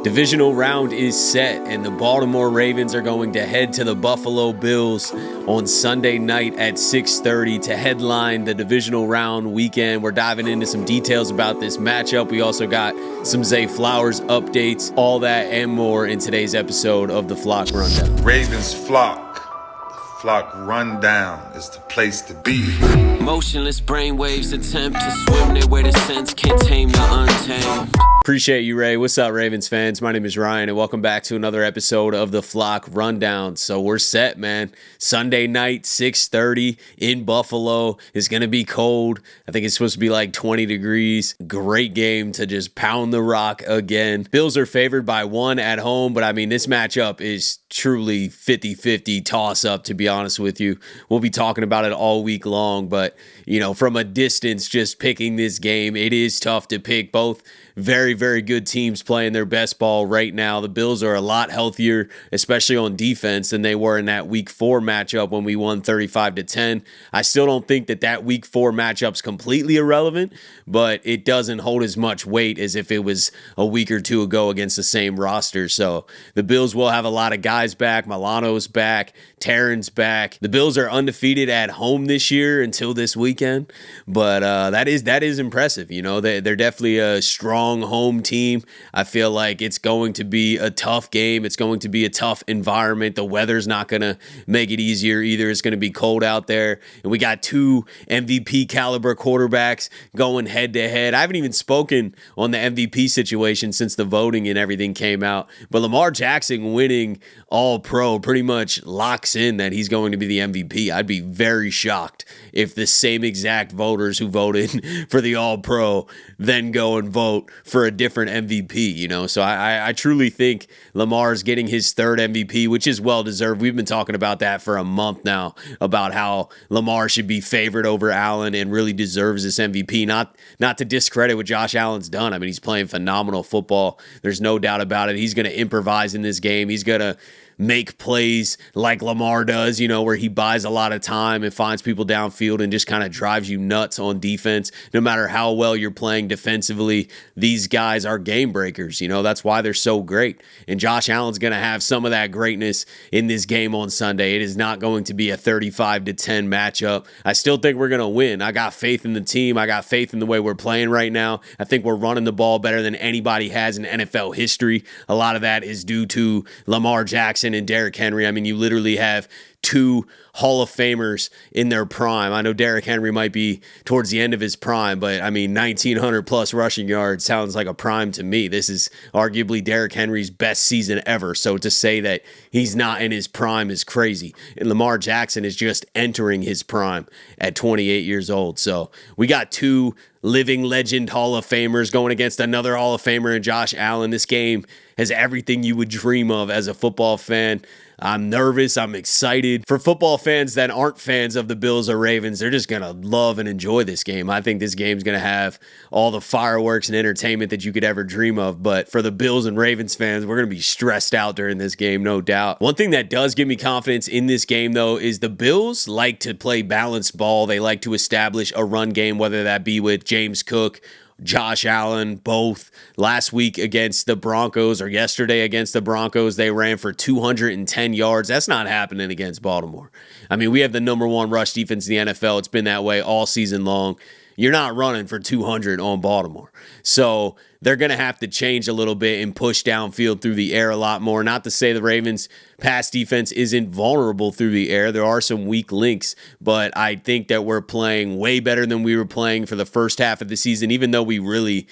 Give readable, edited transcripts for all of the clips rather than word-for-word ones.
Divisional round is set, and the Baltimore Ravens are going to head to the Buffalo Bills on Sunday night at 6:30 to headline the Divisional Round weekend. We're diving into some details about this matchup. We also got some Zay Flowers updates, all that and more in today's episode of the Flock Rundown. Ravens Flock. The Flock Rundown is the place to be. Motionless brainwaves attempt to swim their way to sense, can't tame the untamed. Appreciate you, Ray. What's up, Ravens fans? My name is Ryan, and welcome back to another episode of the Flock Rundown. So we're set, man. Sunday night, 6:30 in Buffalo. It's going to be cold. I think it's supposed to be like 20 degrees. Great game to just pound the rock again. Bills are favored by 1 at home, but I mean, this matchup is truly 50-50 toss-up, to be honest with you. We'll be talking about it all week long, but, you know, from a distance, just picking this game, it is tough to pick. Both very, very good teams playing their best ball right now. The Bills are a lot healthier, especially on defense, than they were in that Week 4 matchup when we won 35-10. I still don't think that Week 4 matchup's completely irrelevant, but it doesn't hold as much weight as if it was a week or two ago against the same roster. So the Bills will have a lot of guys back. Milano's back. Taryn's back. The Bills are undefeated at home this year until this weekend, but that is impressive. You know, they're definitely a strong home team. I feel like it's going to be a tough game. It's going to be a tough environment. The weather's not going to make it easier either. It's going to be cold out there, and we got two MVP caliber quarterbacks going head to head. I haven't even spoken on the MVP situation since the voting and everything came out, but Lamar Jackson winning All-Pro pretty much locks in that he's going to be the MVP. I'd be very shocked if the same exact voters who voted for the All-Pro then go and vote for a different MVP, you know? So I truly think Lamar's getting his third MVP, which is well-deserved. We've been talking about that for a month now, about how Lamar should be favored over Allen and really deserves this MVP. Not to discredit what Josh Allen's done. I mean, he's playing phenomenal football. There's no doubt about it. He's going to improvise in this game. He's going to make plays like Lamar does, you know, where he buys a lot of time and finds people downfield and just kind of drives you nuts on defense. No matter how well you're playing defensively, these guys are game breakers. You know, that's why they're so great. And Josh Allen's going to have some of that greatness in this game on Sunday. It is not going to be a 35-10 matchup. I still think we're going to win. I got faith in the team. I got faith in the way we're playing right now. I think we're running the ball better than anybody has in NFL history. A lot of that is due to Lamar Jackson and Derrick Henry. I mean, you literally have two Hall of Famers in their prime. I know Derrick Henry might be towards the end of his prime, but I mean, 1,900 plus rushing yards sounds like a prime to me. This is arguably Derrick Henry's best season ever. So to say that he's not in his prime is crazy. And Lamar Jackson is just entering his prime at 28 years old. So we got two living legend Hall of Famers going against another Hall of Famer in Josh Allen. This game has everything you would dream of as a football fan. I'm nervous. I'm excited. For football fans that aren't fans of the Bills or Ravens, they're just going to love and enjoy this game. I think this game's going to have all the fireworks and entertainment that you could ever dream of. But for the Bills and Ravens fans, we're going to be stressed out during this game, no doubt. One thing that does give me confidence in this game, though, is the Bills like to play balanced ball. They like to establish a run game, whether that be with James Cook, Josh Allen, both. Last week against the Broncos, or yesterday against the Broncos, they ran for 210 yards. That's not happening against Baltimore. I mean, we have the number one rush defense in the NFL. It's been that way all season long. You're not running for 200 on Baltimore. So they're going to have to change a little bit and push downfield through the air a lot more. Not to say the Ravens' pass defense isn't vulnerable through the air. There are some weak links, but I think that we're playing way better than we were playing for the first half of the season, even though we really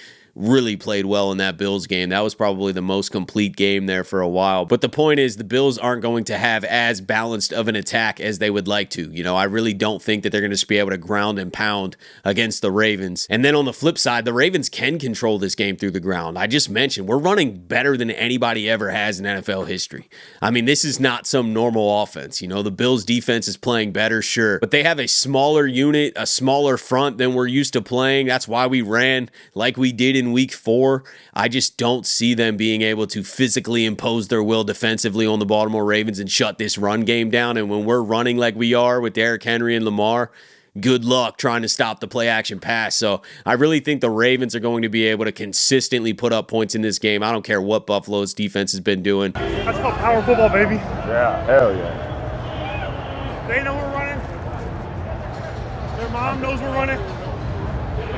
played well in that Bills game. That was probably the most complete game there for a while. But the point is, the Bills aren't going to have as balanced of an attack as they would like to. You know, I really don't think that they're going to be able to ground and pound against the Ravens. And then on the flip side, the Ravens can control this game through the ground. I just mentioned, we're running better than anybody ever has in NFL history. I mean, this is not some normal offense. You know, the Bills defense is playing better, sure, but they have a smaller unit, a smaller front than we're used to playing. That's why we ran like we did in Week 4. I just don't see them being able to physically impose their will defensively on the Baltimore Ravens and shut this run game down. And when we're running like we are with Derrick Henry and Lamar, good luck trying to stop the play action pass. So I really think the Ravens are going to be able to consistently put up points in this game. I don't care what Buffalo's defense has been doing. That's called power football, baby. Yeah, hell yeah. They know we're running. Their mom knows we're running.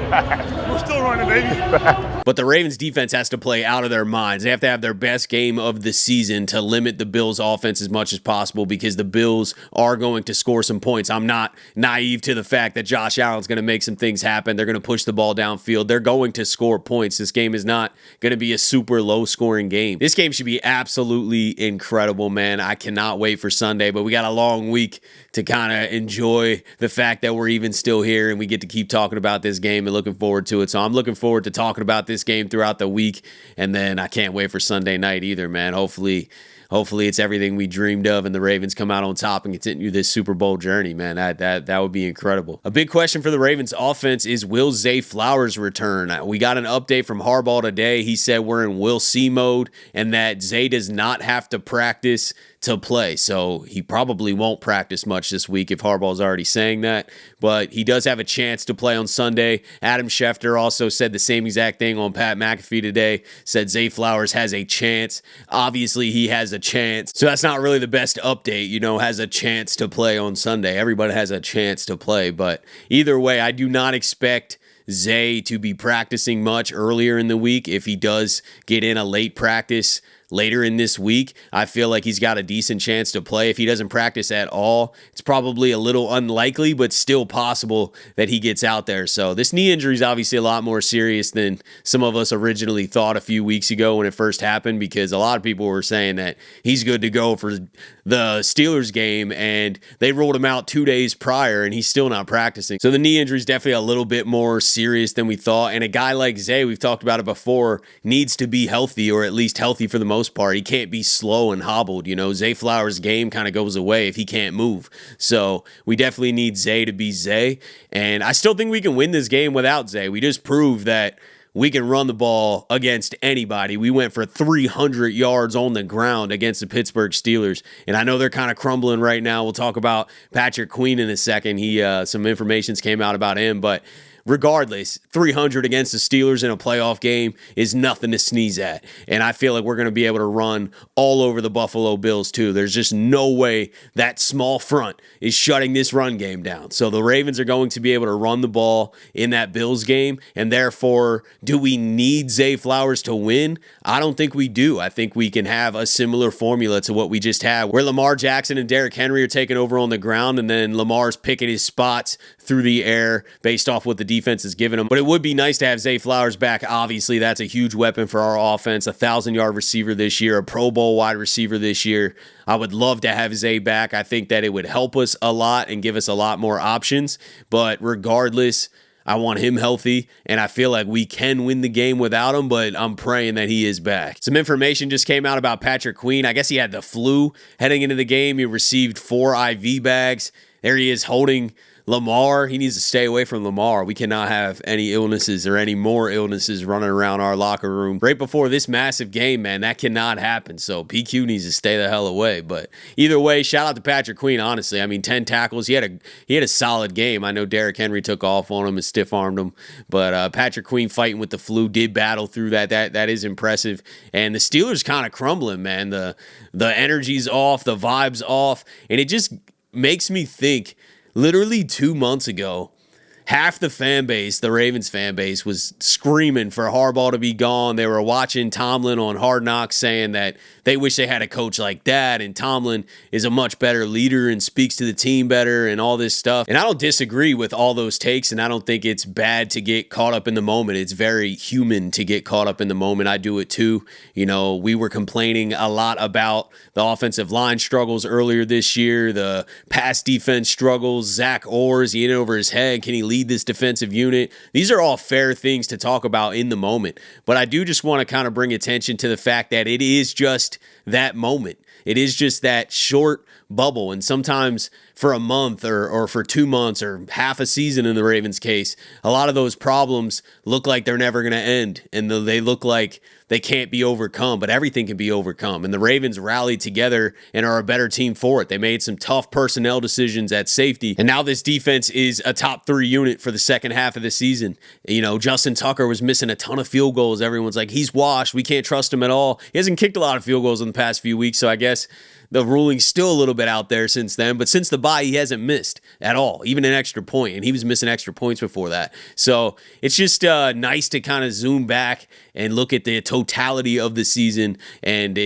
We're still running, baby. But the Ravens defense has to play out of their minds. They have to have their best game of the season to limit the Bills offense as much as possible, because the Bills are going to score some points. I'm not naive to the fact that Josh Allen's going to make some things happen. They're going to push the ball downfield. They're going to score points. This game is not going to be a super low scoring game. This game should be absolutely incredible, man. I cannot wait for Sunday, but we got a long week to kind of enjoy the fact that we're even still here and we get to keep talking about this game and looking forward to it. So I'm looking forward to talking about this game throughout the week, and then I can't wait for Sunday night either, man. Hopefully it's everything we dreamed of and the Ravens come out on top and continue this Super Bowl journey, man. That would be incredible. A big question for the Ravens offense is, will Zay Flowers return? We got an update from Harbaugh today. He said we're in we'll see mode and that Zay does not have to practice to play. So he probably won't practice much this week if Harbaugh's already saying that, but he does have a chance to play on Sunday. Adam Schefter also said the same exact thing on Pat McAfee today, said Zay Flowers has a chance. Obviously he has a chance. So that's not really the best update, has a chance to play on Sunday. Everybody has a chance to play, but either way, I do not expect Zay to be practicing much earlier in the week. If he does get in a late practice later in this week, I feel like he's got a decent chance to play. If he doesn't practice at all, it's probably a little unlikely, but still possible that he gets out there. So this knee injury is obviously a lot more serious than some of us originally thought a few weeks ago when it first happened, because a lot of people were saying that he's good to go for the Steelers game, and they rolled him out 2 days prior, and he's still not practicing. So the knee injury is definitely a little bit more serious than we thought, and a guy like Zay, we've talked about it before, needs to be healthy, or at least healthy for the most part. He can't be slow and hobbled. Zay Flowers' game kind of goes away if he can't move. So we definitely need Zay to be Zay, and I still think we can win this game without Zay. We just proved that we can run the ball against anybody. We went for 300 yards on the ground against the Pittsburgh Steelers, and I know they're kind of crumbling right now. We'll talk about Patrick Queen in a second. Some information's came out about him, but regardless, 300 against the Steelers in a playoff game is nothing to sneeze at. And I feel like we're going to be able to run all over the Buffalo Bills too. There's just no way that small front is shutting this run game down. So the Ravens are going to be able to run the ball in that Bills game. And therefore, do we need Zay Flowers to win? I don't think we do. I think we can have a similar formula to what we just had, where Lamar Jackson and Derrick Henry are taking over on the ground, and then Lamar's picking his spots through the air based off what the defense is giving him. But it would be nice to have Zay Flowers back. Obviously, that's a huge weapon for our offense, a 1,000-yard receiver this year, a Pro Bowl wide receiver this year. I would love to have Zay back. I think that it would help us a lot and give us a lot more options. But regardless, I want him healthy, and I feel like we can win the game without him, but I'm praying that he is back. Some information just came out about Patrick Queen. I guess he had the flu heading into the game. He received 4 IV bags. There he is holding Lamar. He needs to stay away from Lamar. We cannot have any illnesses or any more illnesses running around our locker room right before this massive game, man. That cannot happen. So PQ needs to stay the hell away. But either way, shout out to Patrick Queen, honestly. I mean, 10 tackles. He had a solid game. I know Derrick Henry took off on him and stiff-armed him. But Patrick Queen fighting with the flu did battle through that. That is impressive. And the Steelers kind of crumbling, man. The energy's off, the vibe's off. And it just makes me think, literally 2 months ago, half the fan base, the Ravens fan base, was screaming for Harbaugh to be gone. They were watching Tomlin on Hard Knocks saying that they wish they had a coach like that, and Tomlin is a much better leader and speaks to the team better and all this stuff. And I don't disagree with all those takes, and I don't think it's bad to get caught up in the moment. It's very human to get caught up in the moment. I do it too. We were complaining a lot about the offensive line struggles earlier this year, the pass defense struggles, Zach Orr's, he hit it over his head. Can he lead this defensive unit? These are all fair things to talk about in the moment, but I do just want to kind of bring attention to the fact that it is just that moment. It is just that short bubble, and sometimes for a month or for 2 months or half a season in the Ravens case, a lot of those problems look like they're never going to end, and they look like they can't be overcome, but everything can be overcome. And the Ravens rallied together and are a better team for it. They made some tough personnel decisions at safety, and now this defense is a top 3 unit for the second half of the season. You know, Justin Tucker was missing a ton of field goals. Everyone's like, he's washed. We can't trust him at all. He hasn't kicked a lot of field goals in the past few weeks, so I guess the ruling's still a little bit out there since then, but since the bye, he hasn't missed at all, even an extra point, and he was missing extra points before that. So it's just nice to kind of zoom back and look at the totality of the season, and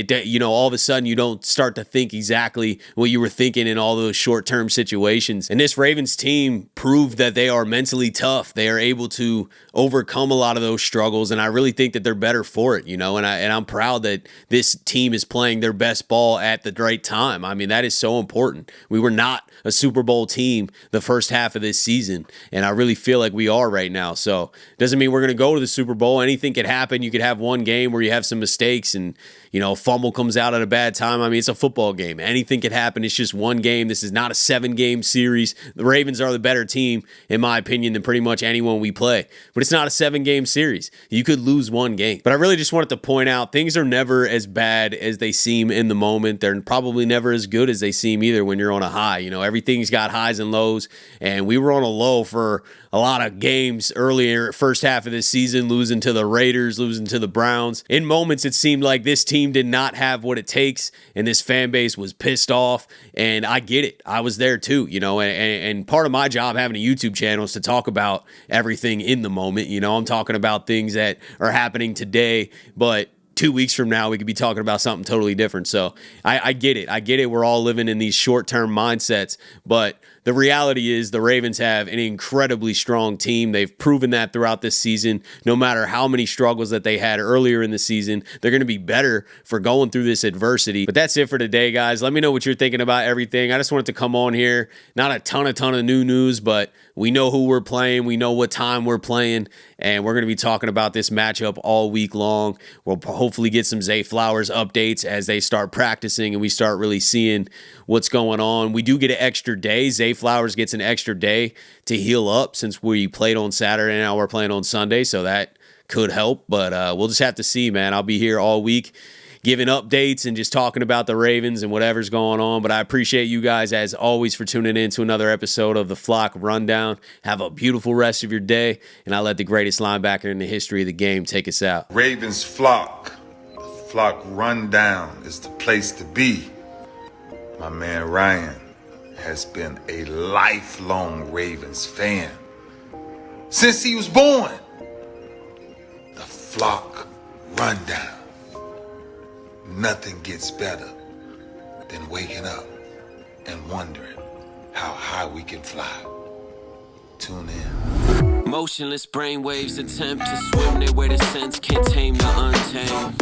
all of a sudden you don't start to think exactly what you were thinking in all those short-term situations. And this Ravens team proved that they are mentally tough. They are able to overcome a lot of those struggles, and I really think that they're better for it, and I'm proud that this team is playing their best ball at the right time. I mean, that is so important. We were not a Super Bowl team the first half of this season, and I really feel like we are right now. So it doesn't mean we're going to go to the Super Bowl. Anything could happen. You could have one game where you have some mistakes and a fumble comes out at a bad time. I mean, it's a football game. Anything could happen. It's just one game. This is not a 7-game series. The Ravens are the better team, in my opinion, than pretty much anyone we play. But it's not a 7-game series. You could lose one game. But I really just wanted to point out things are never as bad as they seem in the moment. They're probably never as good as they seem either when you're on a high. Everything's got highs and lows, and we were on a low for a lot of games earlier, first half of this season, losing to the Raiders, losing to the Browns. In moments, it seemed like this team did not have what it takes, and this fan base was pissed off, and I get it. I was there too, and part of my job having a YouTube channel is to talk about everything in the moment. I'm talking about things that are happening today, but 2 weeks from now, we could be talking about something totally different. So I get it. I get it. We're all living in these short-term mindsets, but the reality is the Ravens have an incredibly strong team. They've proven that throughout this season. No matter how many struggles that they had earlier in the season, they're going to be better for going through this adversity. But that's it for today, guys. Let me know what you're thinking about everything. I just wanted to come on here. Not a ton of new news, but we know who we're playing. We know what time we're playing, and we're going to be talking about this matchup all week long. We'll hopefully get some Zay Flowers updates as they start practicing and we start really seeing what's going on. We do get an extra day. Zay Flowers gets an extra day to heal up since we played on Saturday and now we're playing on Sunday, so that could help, but we'll just have to see, man. I'll be here all week giving updates and just talking about the Ravens and whatever's going on. But I appreciate you guys, as always, for tuning in to another episode of the Flock Rundown. Have a beautiful rest of your day, and I'll let the greatest linebacker in the history of the game take us out. Ravens Flock. The Flock Rundown is the place to be. My man Ryan has been a lifelong Ravens fan since he was born. The Flock Rundown. Nothing gets better than waking up and wondering how high we can fly. Tune in. Motionless brainwaves attempt to swim their way to sense, can't tame the untamed.